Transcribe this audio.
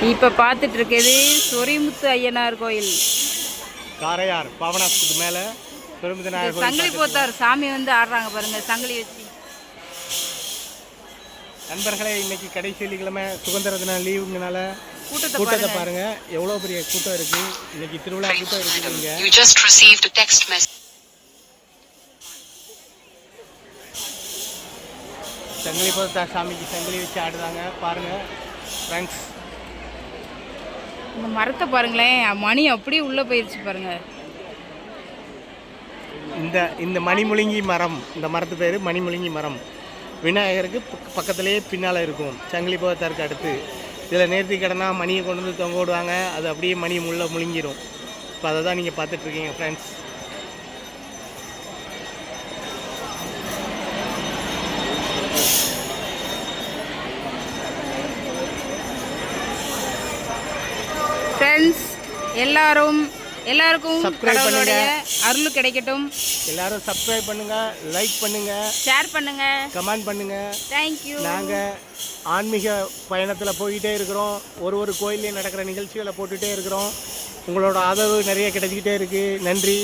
இப்போ பார்த்துட்டு இருக்கிறது சொரிமுத்து ஐயனார் கோயில். காரையார் பாபநாசத்துக்கு மேலே சொரிமுத்து நாயர் கோயில். சங்கிலி போத்தார் சாமி வந்து ஆடுறாங்க பாருங்க, சங்கிலி வச்சு. நண்பர்களே, இன்னைக்கு கடைசி வெள்ளிக்கிழமை சுதந்திர தின லீவுங்கனால கூட்டத்தை பாருங்க, எவ்வளோ பெரிய கூட்டம் இருக்கு. இன்னைக்கு திருவிழா கூட்டம் இருக்குங்க. சங்கிலி போத்தார் சாமிக்கு சங்கிலி வச்சு ஆடுறாங்க பாருங்க ஃப்ரெண்ட்ஸ். இந்த மரத்தை பாருங்களேன், மணி அப்படியே உள்ளே போயிடுச்சு பாருங்க. இந்த மணிமுழுங்கி மரம், இந்த மரத்து பேர் மணிமுழுங்கி மரம். விநாயகருக்கு பக்கத்துலேயே பின்னால் இருக்கும் சங்கிலி போத்தாருக்கு அடுத்து. இதில் நேர்த்தி கடனா மணியை கொண்டு வந்து தொங்க விடுவாங்க, அது அப்படியே மணி முழுங்கிடும். இப்போ அதை தான் நீங்கள் பார்த்துட்ருக்கீங்க ஃப்ரெண்ட்ஸ். ஃப்ரெண்ட்ஸ் எல்லாருக்கும் கடவுளுடைய அருள் கிடைக்கட்டும். எல்லாரும் சப்ஸ்கிரைப் பண்ணுங்க, லைக் பண்ணுங்க, ஷேர் பண்ணுங்க, கமெண்ட் பண்ணுங்க. தேங்க்யூ. நாங்கள் ஆன்மீக பயணத்தில் போய்கிட்டே இருக்கிறோம். ஒரு கோயிலையும் நடக்கிற நிகழ்ச்சிகளை போட்டுகிட்டே இருக்கிறோம். உங்களோட ஆதரவு நிறைய கிடைச்சிக்கிட்டே இருக்குது. நன்றி.